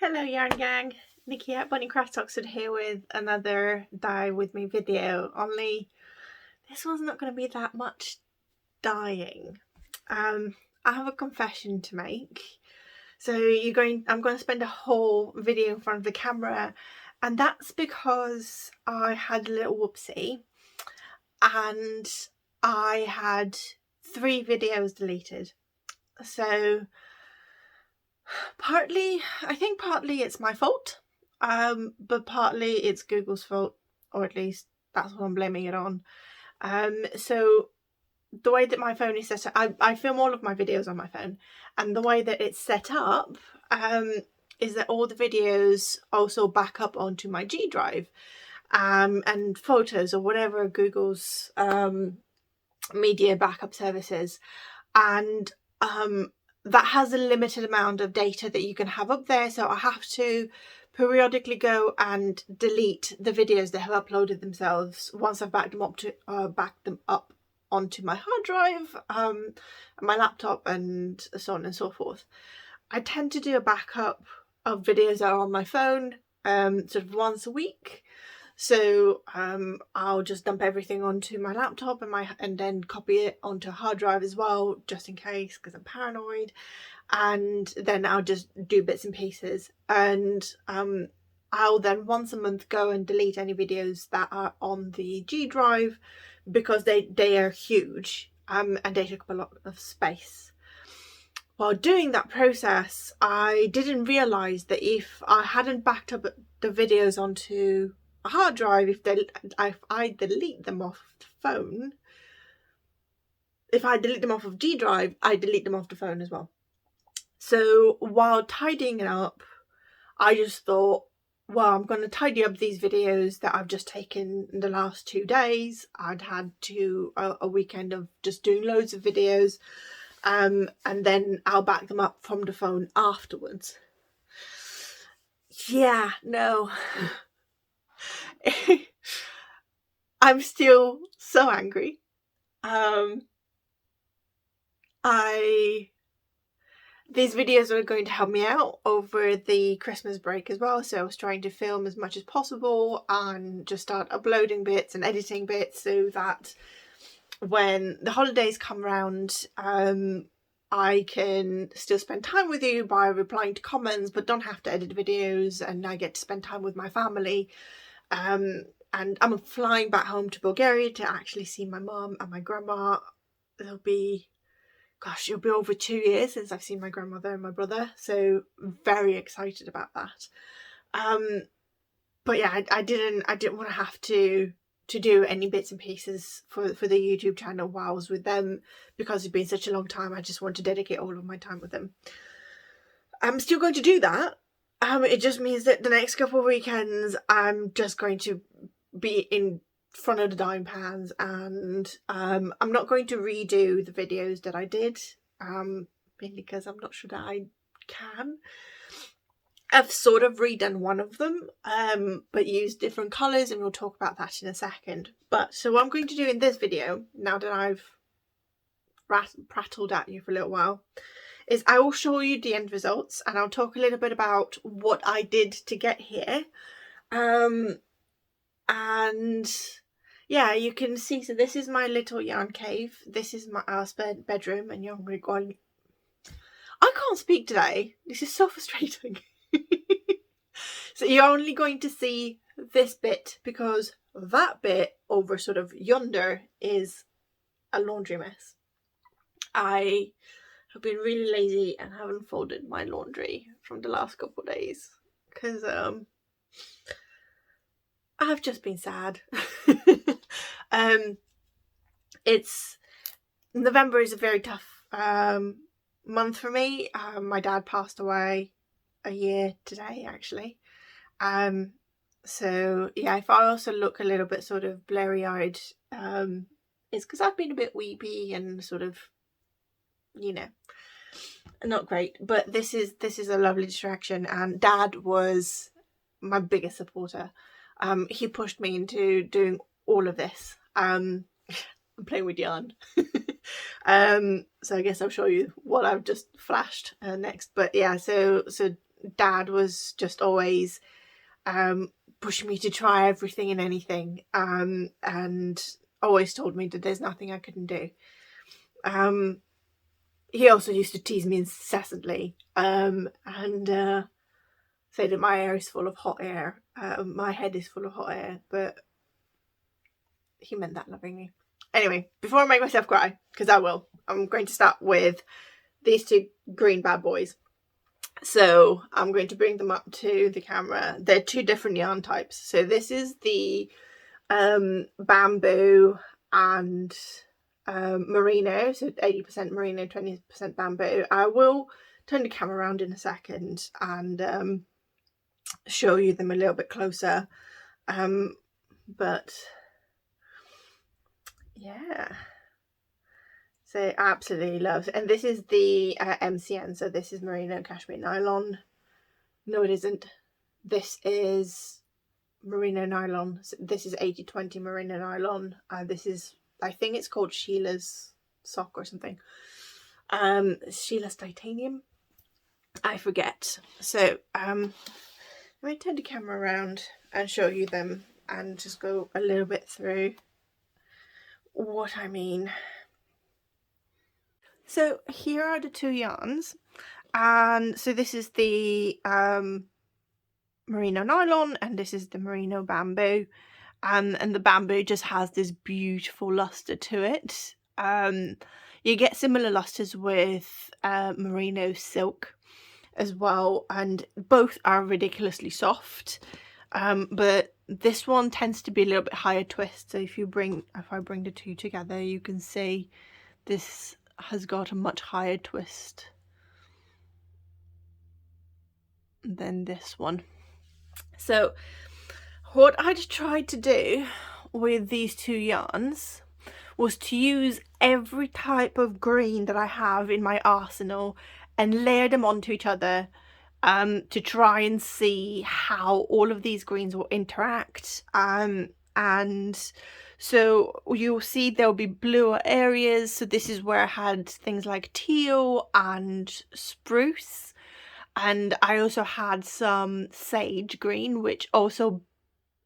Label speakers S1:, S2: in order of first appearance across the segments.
S1: Hello yarn gang, Nikki at Bunny Crafts Oxford here with another dye with me video, only this one's not going to be that much dyeing. I have a confession to make. So I'm going to spend a whole video in front of the camera, and that's because I had a little whoopsie and I had 3 videos deleted. So I think partly it's my fault, but partly it's Google's fault, or at least that's what I'm blaming it on. So the way that my phone is set up, I film all of my videos on my phone, and the way that it's set up is that all the videos also back up onto my G drive, and photos or whatever Google's media backup service is, and that has a limited amount of data that you can have up there, so I have to periodically go and delete the videos that have uploaded themselves once I've backed them up onto my hard drive, my laptop, and so on and so forth. I tend to do a backup of videos that are on my phone sort of once a week. So I'll just dump everything onto my laptop and then copy it onto a hard drive as well, just in case, because I'm paranoid. And then I'll just do bits and pieces. And I'll then once a month go and delete any videos that are on the G drive, because they are huge and they take up a lot of space. While doing that process, I didn't realise that if I hadn't backed up the videos onto a hard drive, if I delete them off the phone, if I delete them off of G drive, I delete them off the phone as well. So while tidying it up, I just thought, well, I'm going to tidy up these videos that I've just taken in the last 2 days. I'd had a weekend of just doing loads of videos, and then I'll back them up from the phone afterwards. Yeah, no. I'm still so angry. These videos are going to help me out over the Christmas break as well, so I was trying to film as much as possible and just start uploading bits and editing bits so that when the holidays come around, I can still spend time with you by replying to comments, but don't have to edit videos, and I get to spend time with my family. And I'm flying back home to Bulgaria to actually see my mum and my grandma. It'll be over 2 years since I've seen my grandmother and my brother, so very excited about that. But yeah, I didn't want to have to do any bits and pieces for the YouTube channel while I was with them, because it's been such a long time. I just want to dedicate all of my time with them. I'm still going to do that. It just means that the next couple of weekends I'm just going to be in front of the dyeing pans, and I'm not going to redo the videos that I did, mainly because I'm not sure that I can. I've sort of redone one of them, but used different colours, and we'll talk about that in a second. But so what I'm going to do in this video, now that I've prattled at you for a little while, is I will show you the end results, and I'll talk a little bit about what I did to get here. And yeah, you can see, so this is my little yarn cave. This is my spare bedroom, and you're going, I can't speak today. This is so frustrating. So you're only going to see this bit, because that bit over sort of yonder is a laundry mess. I have been really lazy and haven't folded my laundry from the last couple of days, because I've just been sad. November is a very tough month for me. My dad passed away a year today, actually. So yeah, if I also look a little bit sort of blurry-eyed, it's because I've been a bit weepy and sort of, you know, not great. But this is a lovely distraction, and Dad was my biggest supporter. He pushed me into doing all of this. I'm playing with yarn. So I guess I'll show you what I've just flashed next. But yeah, so Dad was just always pushing me to try everything and anything, and always told me that there's nothing I couldn't do. He also used to tease me incessantly, and say that my air is full of hot air. My head is full of hot air, but he meant that lovingly. Anyway, before I make myself cry, because I will, I'm going to start with these two green bad boys. So I'm going to bring them up to the camera. They're two different yarn types. So this is the bamboo and merino, so 80% merino, 20% bamboo. I will turn the camera around in a second and show you them a little bit closer, but yeah, so absolutely love. And this is the MCN, so this is merino cashmere nylon. No, it isn't. This is merino nylon. So this is 80-20 merino nylon. This is, I think it's called Sheila's sock or something. Sheila's titanium, I forget. So let me turn the camera around and show you them and just go a little bit through what I mean. So here are the two yarns, and so this is the merino nylon and this is the merino bamboo, and the bamboo just has this beautiful luster to it. You get similar lusters with merino silk as well, and both are ridiculously soft, but this one tends to be a little bit higher twist. So if I bring the two together, you can see this has got a much higher twist than this one. So what I just tried to do with these two yarns was to use every type of green that I have in my arsenal and layer them onto each other, to try and see how all of these greens will interact. And so you'll see there'll be bluer areas. So this is where I had things like teal and spruce, and I also had some sage green, which also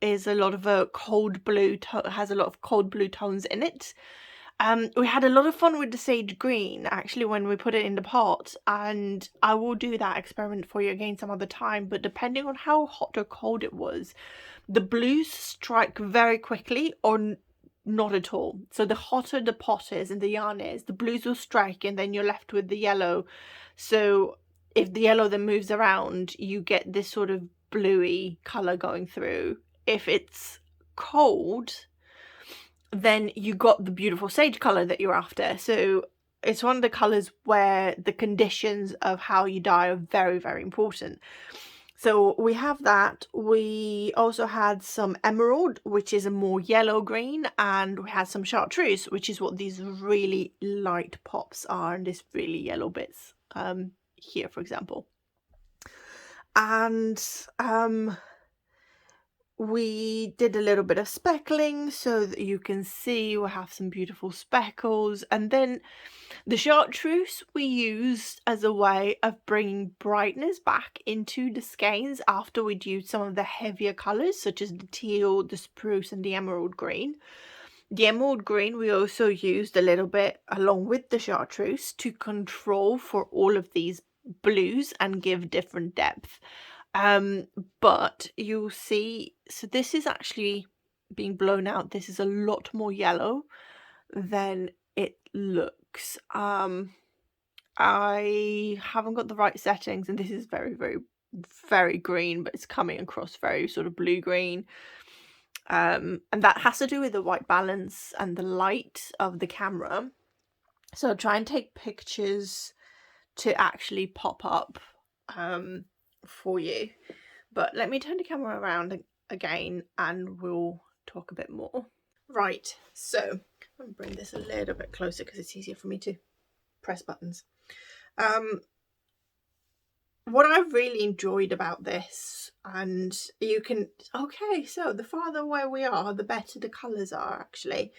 S1: is a lot of a cold blue, has a lot of cold blue tones in it. We had a lot of fun with the sage green actually when we put it in the pot, and I will do that experiment for you again some other time. But depending on how hot or cold it was, the blues strike very quickly or not at all. So the hotter the pot is and the yarn is, the blues will strike, and then you're left with the yellow. So if the yellow then moves around, you get this sort of bluey colour going through. If it's cold, then you got the beautiful sage colour that you're after. So it's one of the colours where the conditions of how you dye are very, very important. So we have that. We also had some emerald, which is a more yellow green, and we had some chartreuse, which is what these really light pops are, and this really yellow bits here, for example. And we did a little bit of speckling so that you can see we have some beautiful speckles. And then the chartreuse we used as a way of bringing brightness back into the skeins after we'd used some of the heavier colours, such as the teal, the spruce and the emerald green. The emerald green we also used a little bit along with the chartreuse to control for all of these blues and give different depth. But you'll see, so this is actually being blown out. This is a lot more yellow than it looks. I haven't got the right settings, and this is very, very, very green, but it's coming across very sort of blue green. And that has to do with the white balance and the light of the camera. So I'll try and take pictures to actually pop up for you. But let me turn the camera around again and we'll talk a bit more. Right, so I'm going to bring this a little bit closer because it's easier for me to press buttons. What I really enjoyed about this, and you can, okay, so the farther away we are, the better the colours are actually.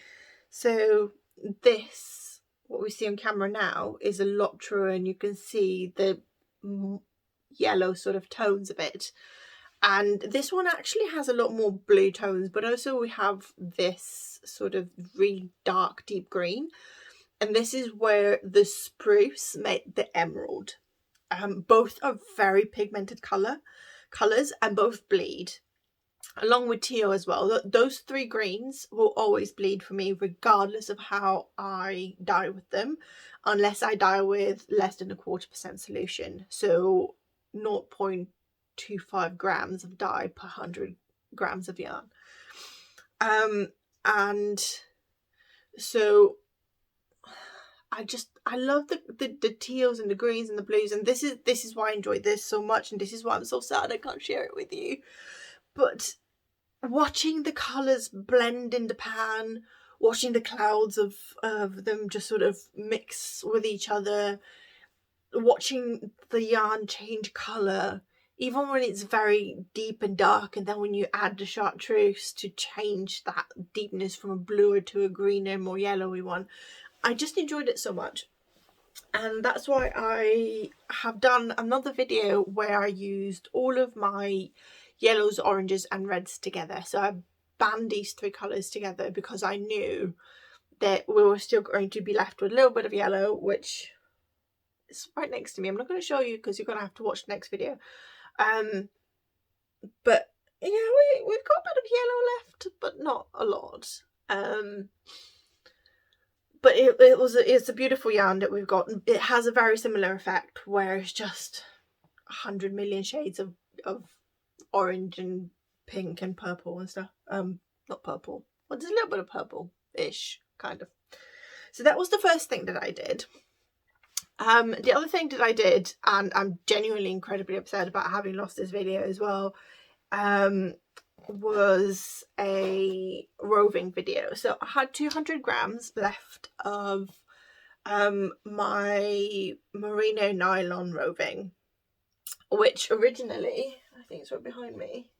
S1: So this, what we see on camera now, is a lot truer, and you can see the yellow sort of tones a bit. And this one actually has a lot more blue tones, but also we have this sort of really dark deep green. And this is where the spruce met the emerald. Both are very pigmented colours and both bleed. Along with teal as well. Those three greens will always bleed for me regardless of how I dye with them, unless I dye with less than 1/4% solution. So 0.25 grams of dye per 100 grams of yarn. And so I love the teals and the greens and the blues, and this is why I enjoyed this so much, and this is why I'm so sad I can't share it with you. But watching the colours blend in the pan, watching the clouds of them just sort of mix with each other, watching the yarn change colour, even when it's very deep and dark, and then when you add the chartreuse to change that deepness from a bluer to a greener, more yellowy one. I just enjoyed it so much. And that's why I have done another video where I used all of my yellows, oranges and reds together. So I band these three colours together because I knew that we were still going to be left with a little bit of yellow, which is right next to me. I'm not going to show you because you're going to have to watch the next video. But yeah, we've got a bit of yellow left, but not a lot. But it's a beautiful yarn that we've got. It has a very similar effect where it's just 100 million shades of orange and pink and purple and stuff. Not purple. Well, there's a little bit of purple-ish, kind of. So that was the first thing that I did. The other thing that I did, and I'm genuinely incredibly upset about having lost this video as well, was a roving video. So I had 200 grams left of my merino nylon roving, which originally, I think it's right behind me.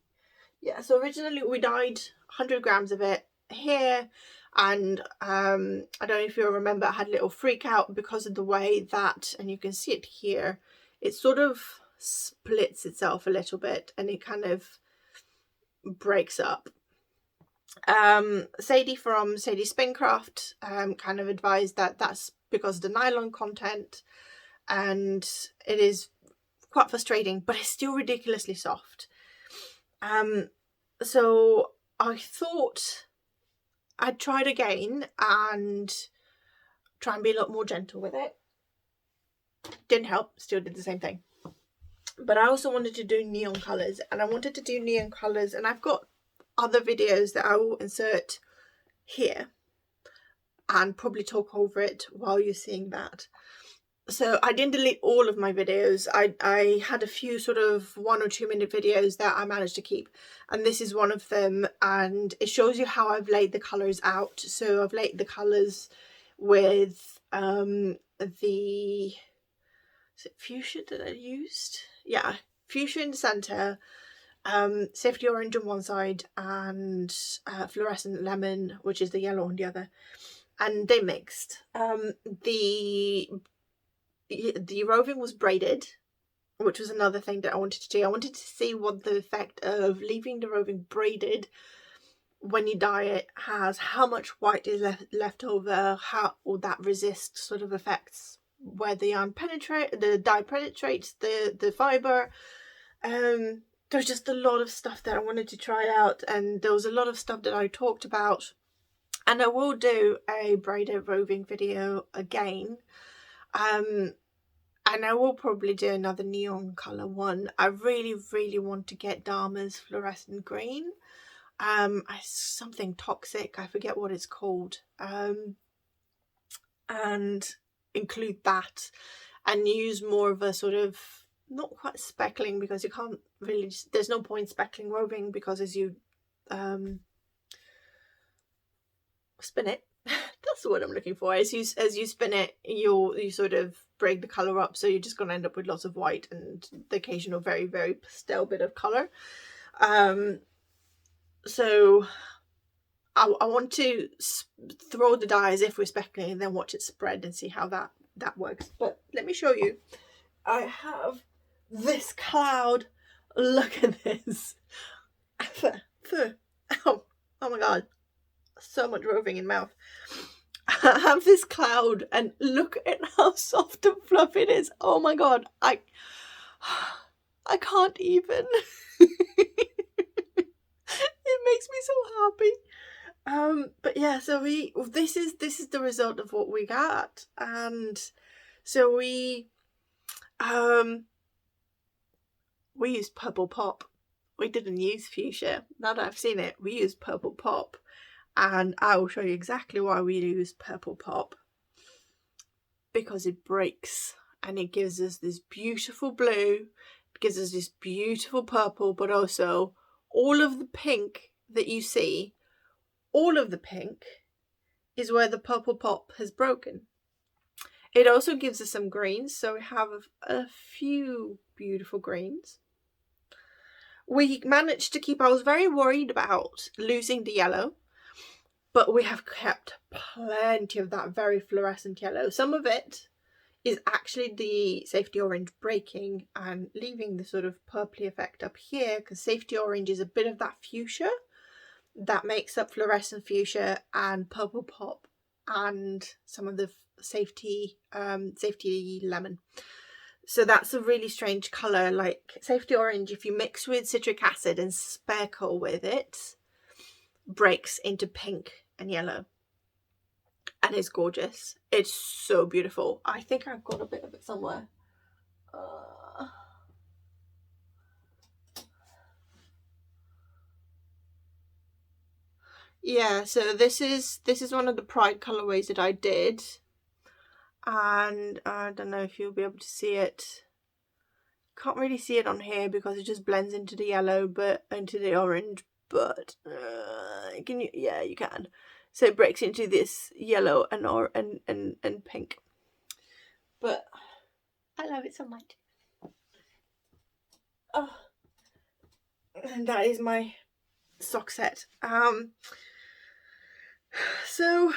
S1: Yeah, so originally we dyed 100 grams of it here, and I don't know if you'll remember, I had a little freak out because of the way that, and you can see it here, it sort of splits itself a little bit and it kind of breaks up. Sadie from Sadie Spincraft kind of advised that that's because of the nylon content, and it is quite frustrating, but it's still ridiculously soft. So I thought I'd try it again and try and be a lot more gentle with it. Didn't help, still did the same thing. But I also wanted to do neon colours, and I wanted to do neon colours, and I've got other videos that I will insert here and probably talk over it while you're seeing that. So I didn't delete all of my videos. I had a few sort of 1 or 2 minute videos that I managed to keep, and this is one of them, and it shows you how I've laid the colours out. So I've laid the colours with the, is it fuchsia that I used? Yeah, fuchsia in the centre, safety orange on one side, and fluorescent lemon, which is the yellow on the other, and they mixed. The roving was braided, which was another thing that I wanted to do. I wanted to see what the effect of leaving the roving braided when you dye it has, how much white is left over, how all that resist sort of affects where the yarn the dye penetrates the fibre. There's just a lot of stuff that I wanted to try out, and there was a lot of stuff that I talked about, and I will do a braided roving video again. And I will probably do another neon colour one. I really, really want to get Dharma's fluorescent green. Something toxic, I forget what it's called. And include that and use more of a sort of, not quite speckling, because you can't really, there's no point speckling roving, because as you spin it, that's the word I'm looking for, as you spin it, you sort of break the colour up, so you're just going to end up with lots of white and the occasional very, very pastel bit of colour. So I want to throw the dye as if we're speckling and then watch it spread and see how that works. But let me show you. I have this cloud, look at this. Oh my god, so much roving in mouth. I have this cloud and look at how soft and fluffy it is. Oh my god, I can't even. It makes me so happy. But yeah, so this is the result of what we got, and so we used purple pop. We didn't use fuchsia. Now that I've seen it, we used purple pop, and I will show you exactly why we used purple pop. Because it breaks and it gives us this beautiful blue, it gives us this beautiful purple, but also all of the pink that you see, all of the pink is where the purple pop has broken. It also gives us some greens, so we have a few beautiful greens. We managed to keep, I was very worried about losing the yellow, but we have kept plenty of that very fluorescent yellow. Some of it is actually the safety orange breaking and leaving the sort of purpley effect up here, because safety orange is a bit of that fuchsia that makes up fluorescent fuchsia and purple pop and some of the safety lemon. So that's a really strange colour. Like safety orange, if you mix with citric acid and speckle with it, breaks into pink and yellow, and it's gorgeous. It's so beautiful. I think I've got a bit of it somewhere. Yeah, so this is one of the Pride colorways that I did, and I don't know if you'll be able to see it. Can't really see it on here because it just blends into the yellow, but into the orange. But can you? Yeah, you can. So it breaks into this yellow and pink. But I love it so much. Oh, and that is my sock set. So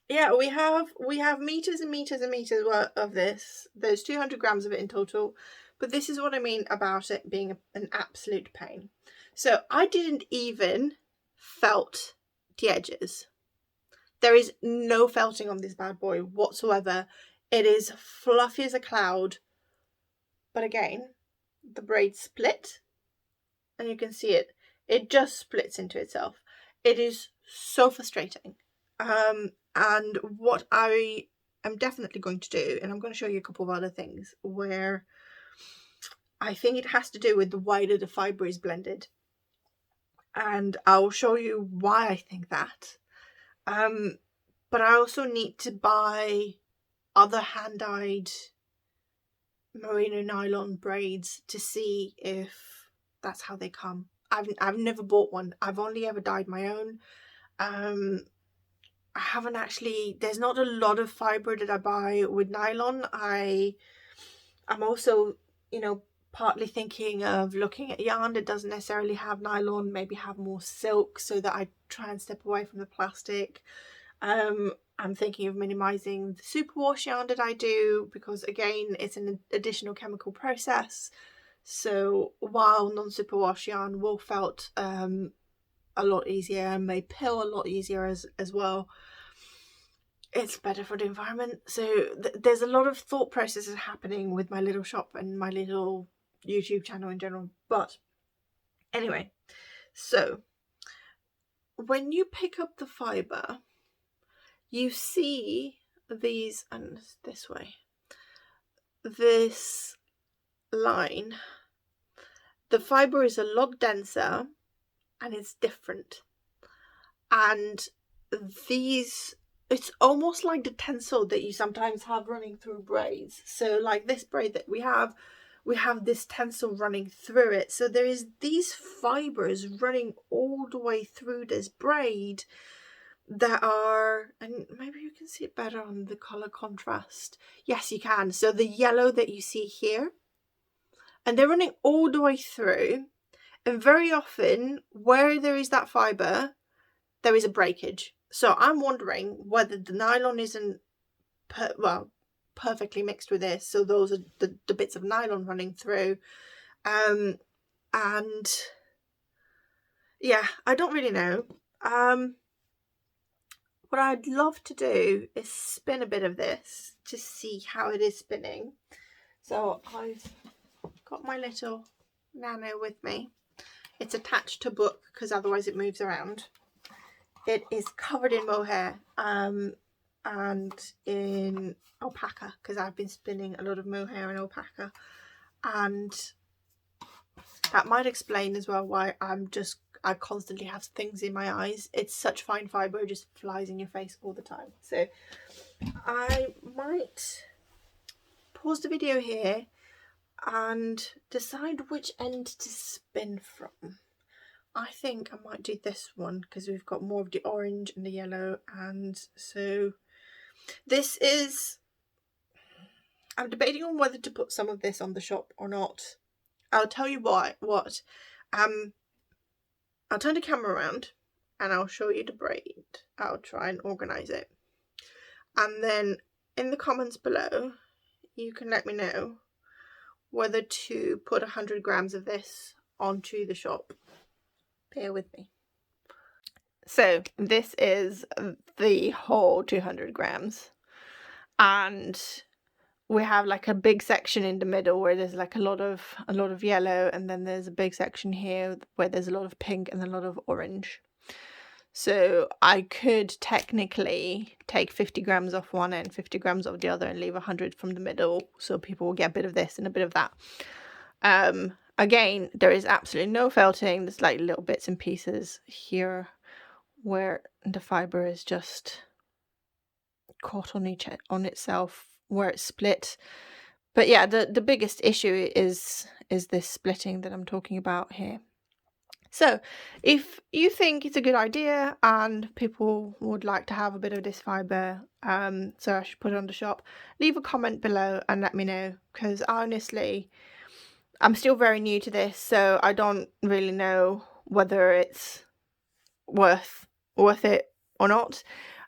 S1: yeah, we have meters and meters and meters worth of this. There's 200 grams of it in total, but this is what I mean about it being an absolute pain. So I didn't even felt the edges. There is no felting on this bad boy whatsoever. It is fluffy as a cloud, but again, the braid split, and you can see it. It just splits into itself. It is so frustrating. And what I am definitely going to do, and I'm going to show you a couple of other things where I think it has to do with the wider the fibre is blended. And I'll show you why I think that. But I also need to buy other hand-dyed merino nylon braids to see if that's how they come. I've never bought one. I've only ever dyed my own. I haven't actually, there's not a lot of fibre that I buy with nylon. I'm also, you know, partly thinking of looking at yarn that doesn't necessarily have nylon, maybe have more silk, so that I try and step away from the plastic. I'm thinking of minimizing the superwash yarn that I do, because again, it's an additional chemical process. So while non-superwash yarn will felt a lot easier and may pill a lot easier as well, it's better for the environment. So there's a lot of thought processes happening with my little shop and my little YouTube channel in general. But anyway, so when you pick up the fibre, you see these, and this way, this line, the fibre is a lot denser and it's different. And these, it's almost like the tencel that you sometimes have running through braids. So like this braid that we have this tencel running through it. So there is these fibres running all the way through this braid that are, and maybe you can see it better on the colour contrast. Yes, you can. So the yellow that you see here, and they're running all the way through, and very often where there is that fibre, there is a breakage. So I'm wondering whether the nylon isn't perfectly mixed with this. So those are the bits of nylon running through. And yeah, I don't really know. What I'd love to do is spin a bit of this to see how it is spinning. So I've got my little nano with me. It's attached to book because otherwise it moves around. It is covered in mohair and in alpaca because I've been spinning a lot of mohair and alpaca, and that might explain as well why I constantly have things in my eyes. It's such fine fibre, it just flies in your face all the time. So I might pause the video here and decide which end to spin from. I think I might do this one because we've got more of the orange and the yellow, and so this is, I'm debating on whether to put some of this on the shop or not. I'll tell you what. I'll turn the camera around and I'll show you the braid. I'll try and organise it. And then in the comments below, you can let me know whether to put 100 grams of this onto the shop. Bear with me. So this is the whole 200 grams. And we have like a big section in the middle where there's like a lot of yellow, and then there's a big section here where there's a lot of pink and a lot of orange. So I could technically take 50 grams off one end, 50 grams off the other, and leave 100 from the middle, so people will get a bit of this and a bit of that. Again, there is absolutely no felting. There's like little bits and pieces here where the fibre is just caught on itself where it's split. But yeah, the biggest issue is this splitting that I'm talking about here. So if you think it's a good idea and people would like to have a bit of this fibre, so I should put it on the shop, leave a comment below and let me know, because honestly I'm still very new to this, so I don't really know whether it's worth it or not.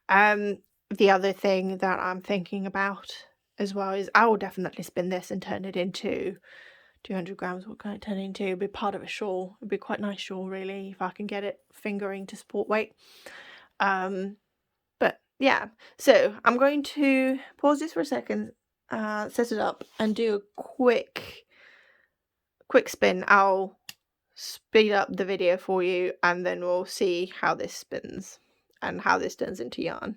S1: The other thing that I'm thinking about as well is I will definitely spin this and turn it into 200 grams. What can I turn it into? It'd be part of a shawl. It'd be quite a nice shawl, really, if I can get it fingering to support weight. But yeah, so I'm going to pause this for a second, set it up, and do a quick spin. I'll speed up the video for you, and then we'll see how this spins and how this turns into yarn.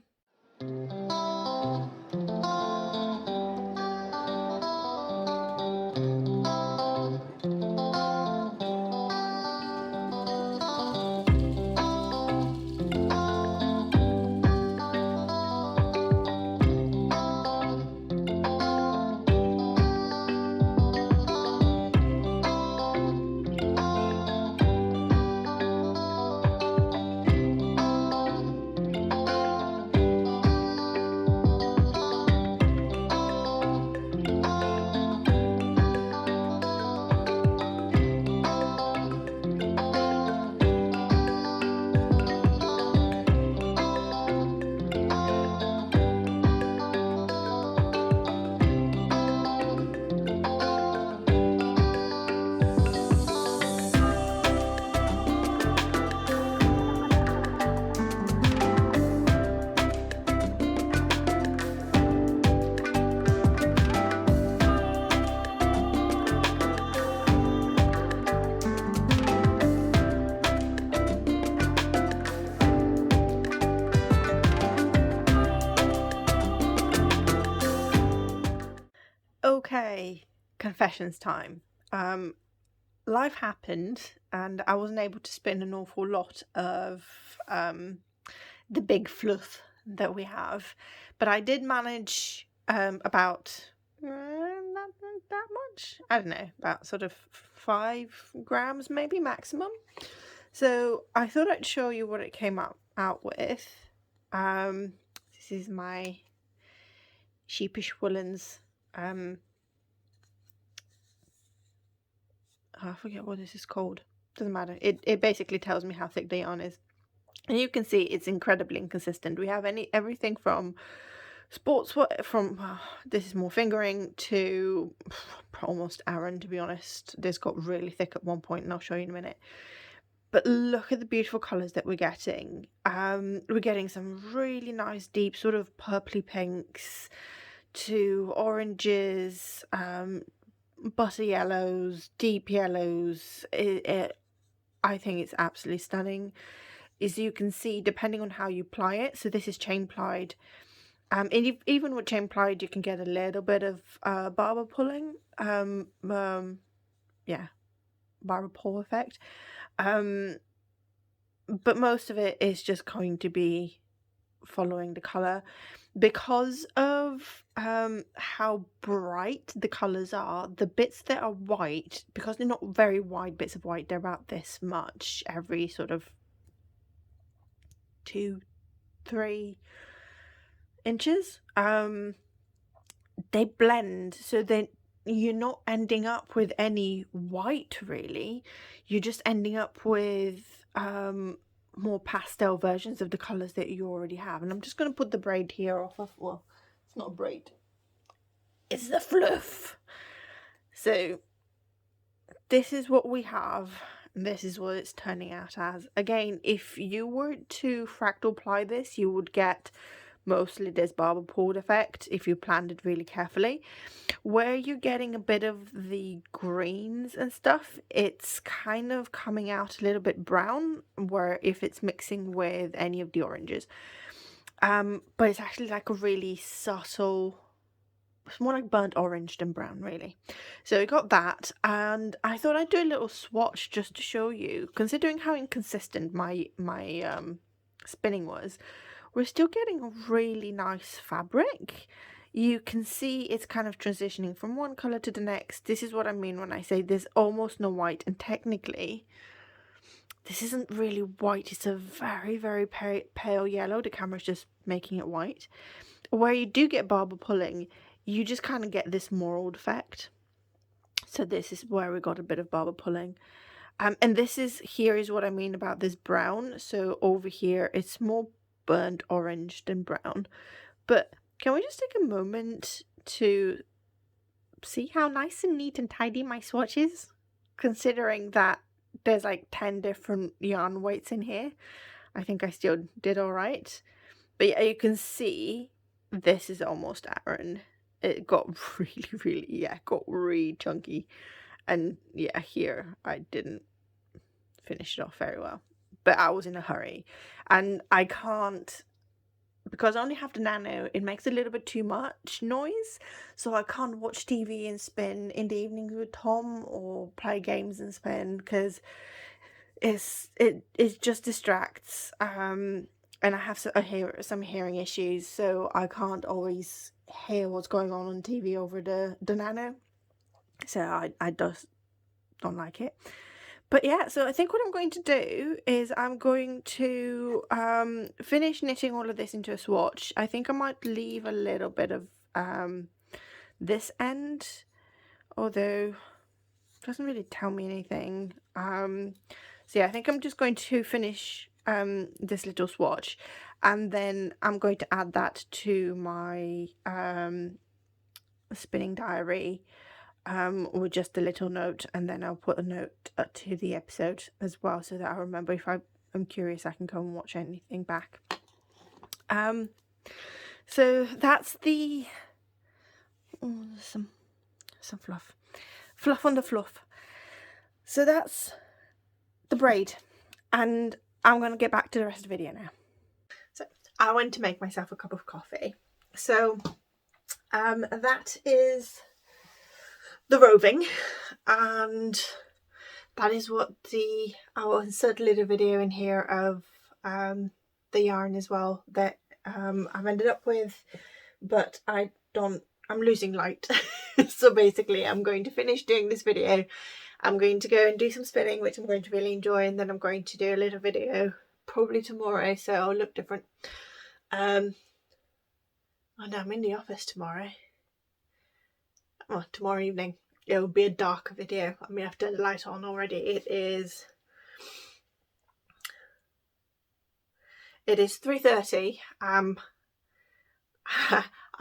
S1: Okay, confessions time. Life happened and I wasn't able to spin an awful lot of the big fluff that we have, but I did manage about not that much, I don't know, about sort of 5 grams maybe maximum. So I thought I'd show you what it came out with. This is my sheepish woolens. I forget what this is called. Doesn't matter. It basically tells me how thick the yarn is. And you can see it's incredibly inconsistent. We have everything from sportswear from, this is more fingering, to almost Aran, to be honest. This got really thick at one point, and I'll show you in a minute. But look at the beautiful colours that we're getting. We're getting some really nice deep sort of purpley pinks to oranges, butter yellows, deep yellows. I think it's absolutely stunning. As you can see, depending on how you ply it, so this is chain plied. And even with chain plied, you can get a little bit of barber pulling. Yeah, barber pull effect. But most of it is just going to be following the color. Because of how bright the colors are, the bits that are white, because they're not very wide bits of white, they're about this much every sort of 2-3 inches. They blend, so then you're not ending up with any white really. You're just ending up with more pastel versions of the colors that you already have. And I'm just going to put the braid here off of, well, it's not a braid, it's the fluff. So this is what we have, and this is what it's turning out as. Again, if you were to fractal ply this, you would get mostly this barber pulled effect if you planned it really carefully. Where you're getting a bit of the greens and stuff, it's kind of coming out a little bit brown, where if it's mixing with any of the oranges. But it's actually like a really subtle, it's more like burnt orange than brown really. So I got that, and I thought I'd do a little swatch just to show you, considering how inconsistent my spinning was. We're still getting a really nice fabric. You can see it's kind of transitioning from one color to the next. This is what I mean when I say there's almost no white, and technically this isn't really white. It's a very, very pale yellow. The camera's just making it white. Where you do get barber pulling, you just kind of get this mold effect. So this is where we got a bit of barber pulling. And this is, here is what I mean about this brown. So over here, it's more burnt orange than brown. But can we just take a moment to see how nice and neat and tidy my swatch is? Considering that there's like 10 different yarn weights in here, I think I still did all right. But yeah, you can see this is almost Aran. It got really, got really chunky. And yeah, here I didn't finish it off very well. But I was in a hurry. And I can't, because I only have the Nano, it makes a little bit too much noise. So I can't watch TV and spin in the evenings with Tom, or play games and spin, because it just distracts. And I have some hearing issues, so I can't always hear what's going on TV over the Nano. So I just don't like it. But yeah, so I think what I'm going to do is I'm going to finish knitting all of this into a swatch. I think I might leave a little bit of this end, although it doesn't really tell me anything. So yeah, I think I'm just going to finish this little swatch, and then I'm going to add that to my spinning diary. With just a little note, and then I'll put a note to the episode as well, so that I remember if I'm curious, I can go and watch anything back. So that's the some fluff on the fluff. So that's the braid, and I'm gonna get back to the rest of the video now. So I went to make myself a cup of coffee. So that is the roving, and that is what I will insert a little video in here of the yarn as well that I've ended up with, but I'm losing light. So basically I'm going to finish doing this video, I'm going to go and do some spinning, which I'm going to really enjoy, and then I'm going to do a little video probably tomorrow, so it'll look different. I know I'm in the office tomorrow. Well, tomorrow evening it'll be a darker video. I mean, I've turned the light on already. It is 3:30.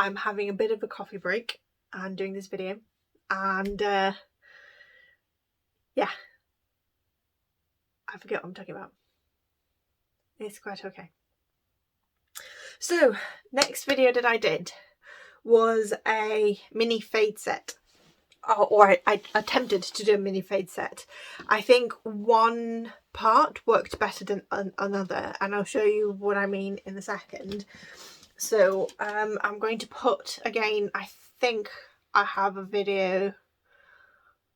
S1: I'm having a bit of a coffee break and doing this video, and yeah, I forget what I'm talking about. It's quite okay. So next video that I did was a mini fade set, or I attempted to do a mini fade set. I think one part worked better than another, and I'll show you what I mean in a second. So I'm going to put, again, I think I have a video,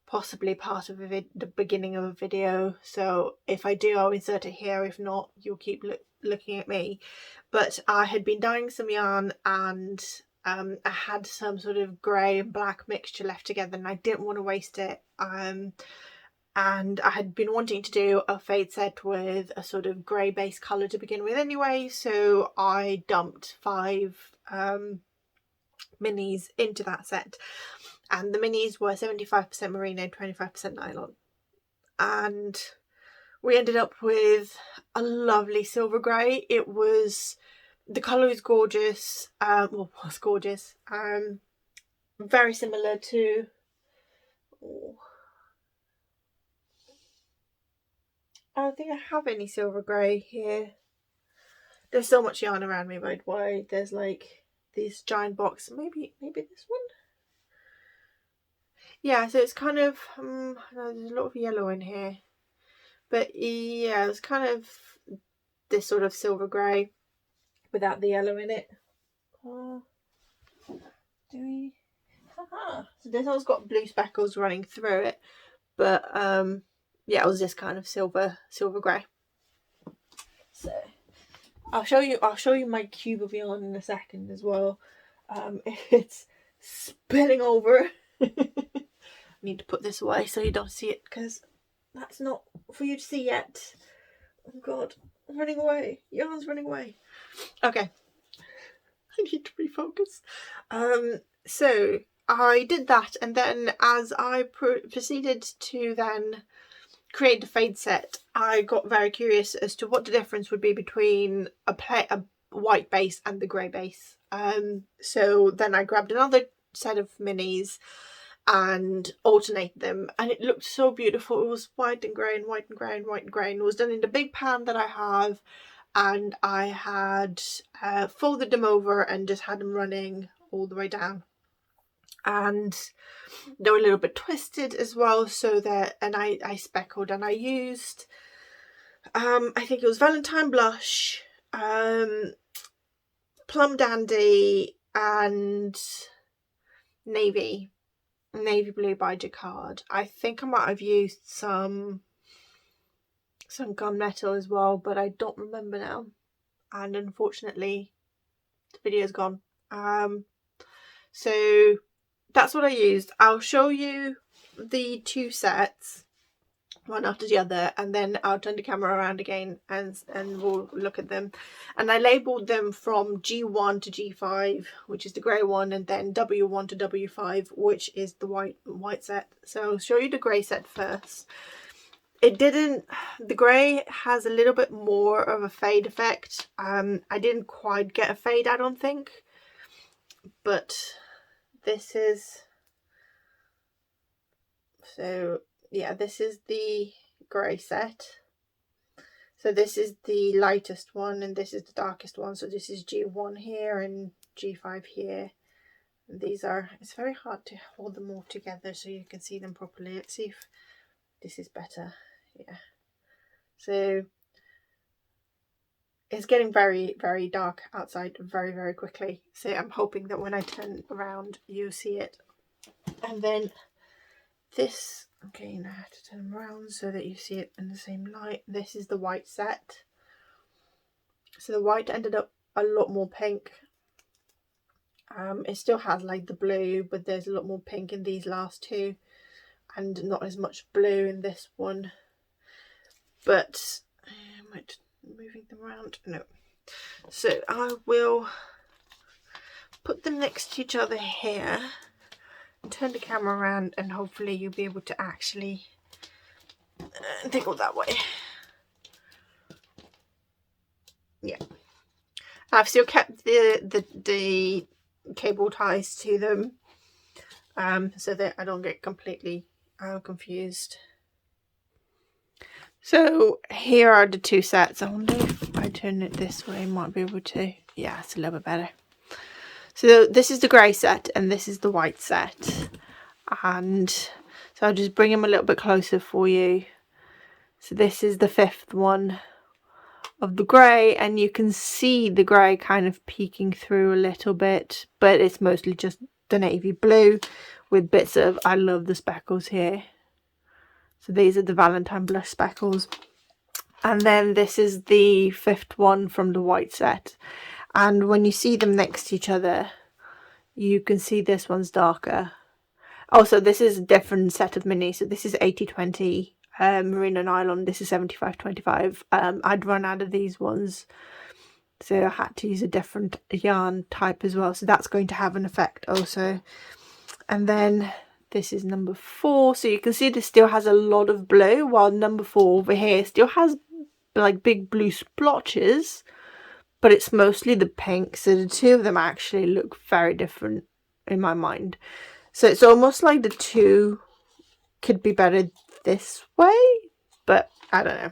S1: possibly part of the beginning of a video, so if I do I'll insert it here, if not you'll keep looking at me. But I had been dyeing some yarn, and I had some sort of grey and black mixture left together, and I didn't want to waste it. And I had been wanting to do a fade set with a sort of grey base colour to begin with anyway, so I dumped 5 minis into that set, and the minis were 75% merino, 25% nylon, and we ended up with a lovely silver grey. It was, the colour is gorgeous, well, it was gorgeous, very similar to, I don't think I have any silver grey here. There's so much yarn around me, by the way. There's like this giant box, maybe this one. Yeah, so it's kind of there's a lot of yellow in here, but yeah, it's kind of this sort of silver grey without the yellow in it. Do we? Haha. So this one's got blue speckles running through it, but yeah, it was this kind of silver grey. So I'll show you my cube of yarn in a second as well. It's spilling over. I need to put this away so you don't see it, because that's not for you to see yet. Oh god, I'm running away. Yarn's running away. Okay, I need to refocus. So I did that, and then as I proceeded to then create the fade set, I got very curious as to what the difference would be between a white base and the grey base. So then I grabbed another set of minis and alternate them, and it looked so beautiful. It was white and grey and white and grey and white and grey, and it was done in the big pan that I have, and I had folded them over and just had them running all the way down, and they were a little bit twisted as well, so that, and I speckled, and I used I think it was Valentine Blush, Plum Dandy, and Navy Blue by Jacquard. I think I might have used some gunmetal as well, but I don't remember now, and unfortunately the video's gone. So that's what I used. I'll show you the 2 sets one after the other, and then I'll turn the camera around again and we'll look at them. And I labelled them from G1 to G5, which is the grey one, and then W1 to W5, which is the white set. So I'll show you the grey set first. The grey has a little bit more of a fade effect. I didn't quite get a fade, I don't think, but this is, so yeah, this is the grey set. So this is the lightest one, and this is the darkest one. So this is G1 here and G5 here. And these are, it's very hard to hold them all together so you can see them properly. Let's see if this is better. Yeah. So it's getting very, very dark outside very, very quickly. So I'm hoping that when I turn around, you see it. And then this, okay, now I have to turn them around so that you see it in the same light. This is the white set. So the white ended up a lot more pink. It still has like the blue, but there's a lot more pink in these last 2, and not as much blue in this one. But am I moving them around? No. So I will put them next to each other here, turn the camera around, and hopefully you'll be able to actually go that way. Yeah, I've still kept the cable ties to them, so that I don't get completely confused. So here are the two sets. I wonder if I turn it this way, I might be able to. Yeah, it's a little bit better. So this is the grey set and this is the white set. And so I'll just bring them a little bit closer for you. So this is the 5th one of the grey, and you can see the grey kind of peeking through a little bit, but it's mostly just the navy blue with bits of, I love the speckles here. So these are the Valentine blush speckles. And then this is the 5th one from the white set. And when you see them next to each other, you can see this one's darker. Also, this is a different set of mini. So this is 80-20 merino nylon. This is 75-25. I'd run out of these ones, so I had to use a different yarn type as well. So that's going to have an effect also. And then this is number 4. So you can see this still has a lot of blue, while number 4 over here still has like big blue splotches, but it's mostly the pink. So the two of them actually look very different in my mind. So it's almost like the two could be better this way, but I don't know.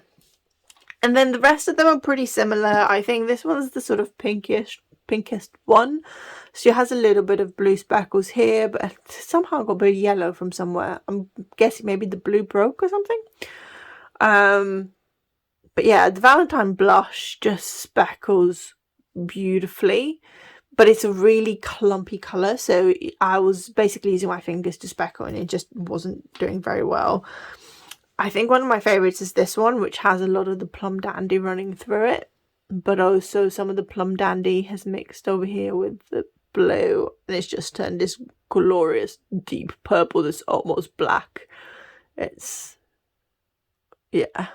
S1: And then the rest of them are pretty similar. I think this one's the sort of pinkest one. So it has a little bit of blue speckles here, but somehow got a bit of yellow from somewhere. I'm guessing maybe the blue broke or something. But yeah, the Valentine blush just speckles beautifully, but it's a really clumpy colour. So I was basically using my fingers to speckle and it just wasn't doing very well. I think one of my favourites is this one, which has a lot of the Plum Dandy running through it, but also some of the Plum Dandy has mixed over here with the blue, and it's just turned this glorious deep purple that's almost black. It's, yeah.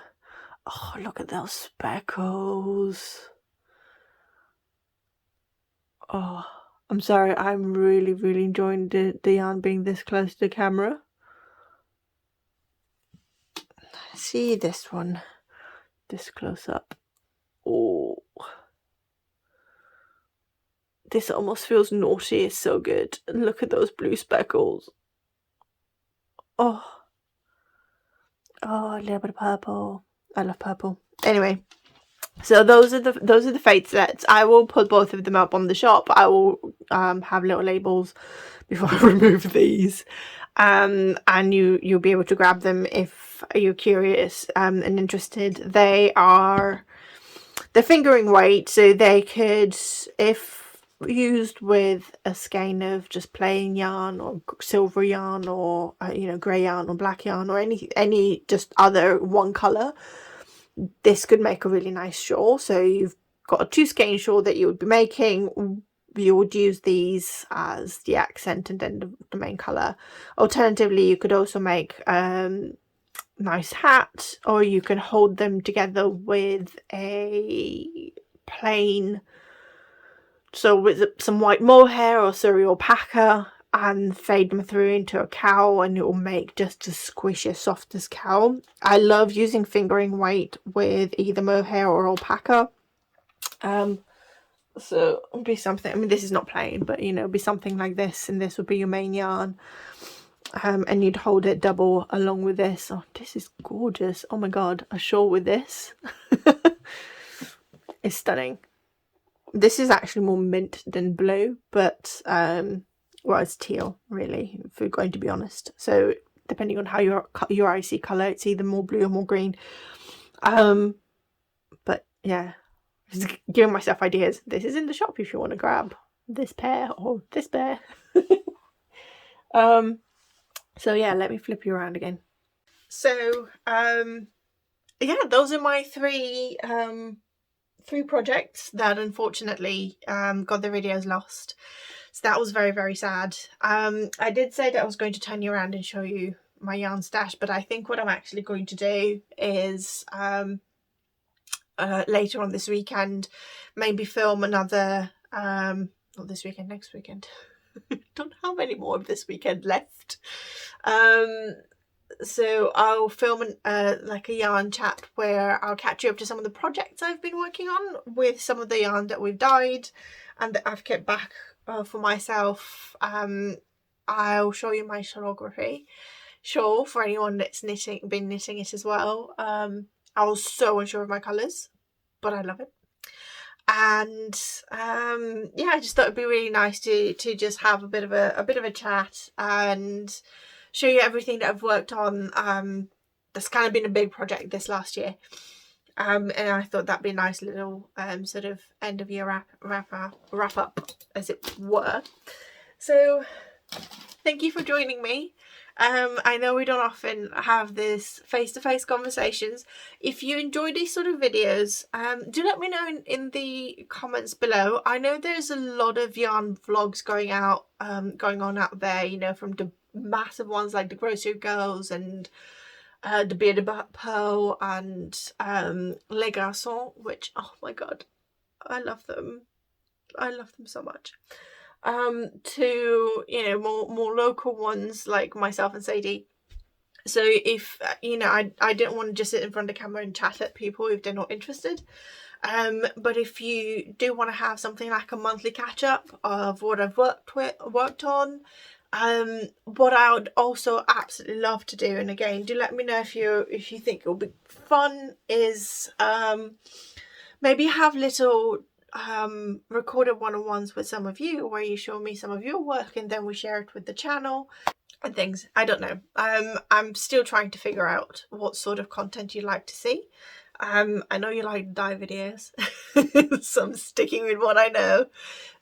S1: Oh, look at those speckles. Oh, I'm sorry, I'm really enjoying the yarn being this close to the camera. See this one, this close up. Oh, this almost feels naughty. It's so good. And look at those blue speckles. Oh, a little bit of purple. I love purple. Anyway, so those are the fade sets. I will put both of them up on the shop. I will have little labels before I remove these, and you'll be able to grab them if you're curious and interested. They're fingering weight, so they could, if used with a skein of just plain yarn or silver yarn or grey yarn or black yarn or any just other one colour, this could make a really nice shawl. So you've got a 2 skein shawl that you would be making. You would use these as the accent and then the main colour. Alternatively, you could also make nice hat, or you can hold them together with a plain, so with some white mohair or suri alpaca, and fade them through into a cowl, and it will make just as squishy, soft as cowl. I love using fingering weight with either mohair or alpaca. So it'll be something, I mean, this is not plain, but it'll be something like this, and this would be your main yarn. And you'd hold it double along with this. Oh, this is gorgeous. Oh my god, a shawl with this is stunning. This is actually more mint than blue, but well, it's teal really, if we're going to be honest. So depending on how your eye see colour, it's either more blue or more green. But yeah, just giving myself ideas. This is in the shop if you want to grab this pair or this pair. So yeah, let me flip you around again. So yeah, those are my three projects that unfortunately got the videos lost. So that was very sad. I did say that I was going to turn you around and show you my yarn stash, but I think what I'm actually going to do is later on this weekend maybe film another, not this weekend, next weekend. Don't have any more of this weekend left. So I'll film like a yarn chat where I'll catch you up to some of the projects I've been working on with some of the yarn that we've dyed and that I've kept back for myself, I'll show you my shawlography shawl for anyone that's been knitting it as well. I was so unsure of my colours, but I love it. And yeah, I just thought it'd be really nice to just have a bit of a chat and show you everything that I've worked on. That's kind of been a big project this last year. And I thought that'd be a nice little sort of end of year wrap up, as it were. So thank you for joining me. I know we don't often have this face-to-face conversations. If you enjoy these sort of videos, do let me know in the comments below. I know there's a lot of yarn vlogs going on out there, you know, from the massive ones like the Grocery Girls and the Bearded Pearl and Les Garçons, which, oh my god, I love them. I love them so much. To, you know, more local ones like myself and Sadie. So if, you know, I didn't want to just sit in front of the camera and chat at people if they're not interested. But if you do want to have something like a monthly catch up of what I've worked on, what I would also absolutely love to do, and again, do let me know if you think it'll be fun, is maybe have little recorded one-on-ones with some of you where you show me some of your work and then we share it with the channel and things. I don't know. I'm still trying to figure out what sort of content you'd like to see. I know you like dye videos, so I'm sticking with what I know.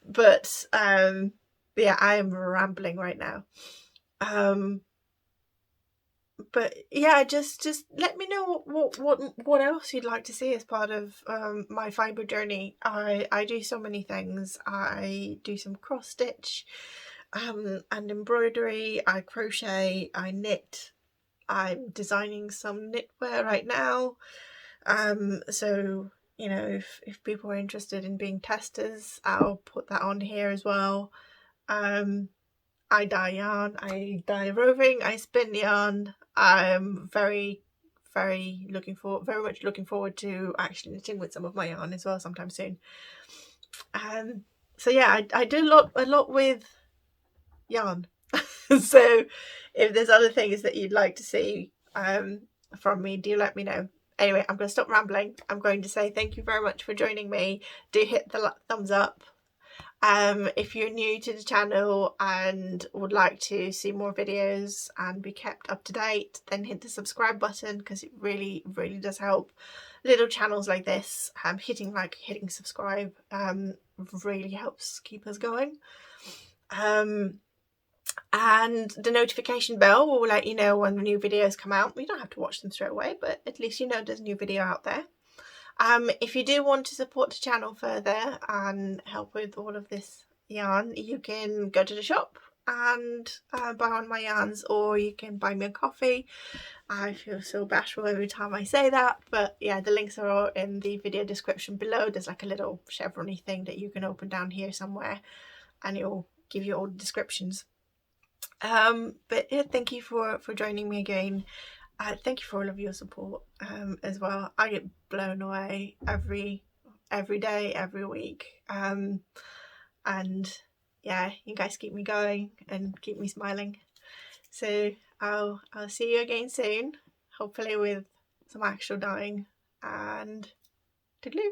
S1: But yeah, I am rambling right now. But yeah, just let me know what else you'd like to see as part of my fibre journey. I do so many things. I do some cross stitch and embroidery. I crochet. I knit. I'm designing some knitwear right now. So you know, if people are interested in being testers, I'll put that on here as well. I dye yarn, I dye roving, I spin yarn. I'm very much looking forward to actually knitting with some of my yarn as well sometime soon. So yeah, I do a lot with yarn. So if there's other things that you'd like to see from me, do let me know. Anyway, I'm going to stop rambling. I'm going to say thank you very much for joining me. Do hit the thumbs up. If you're new to the channel and would like to see more videos and be kept up to date, then hit the subscribe button, because it really does help little channels like this. Hitting subscribe really helps keep us going. And the notification bell will let you know when the new videos come out. You don't have to watch them straight away, but at least you know there's a new video out there. If you do want to support the channel further and help with all of this yarn, you can go to the shop and buy one of my yarns, or you can buy me a coffee. I feel so bashful every time I say that, but yeah, the links are all in the video description below. There's like a little chevron-y thing that you can open down here somewhere and it'll give you all the descriptions. But yeah, thank you for joining me again. Thank you for all of your support as well. I get blown away every day, every week. And yeah, you guys keep me going and keep me smiling. So I'll see you again soon, hopefully with some actual dyeing, and toodaloo.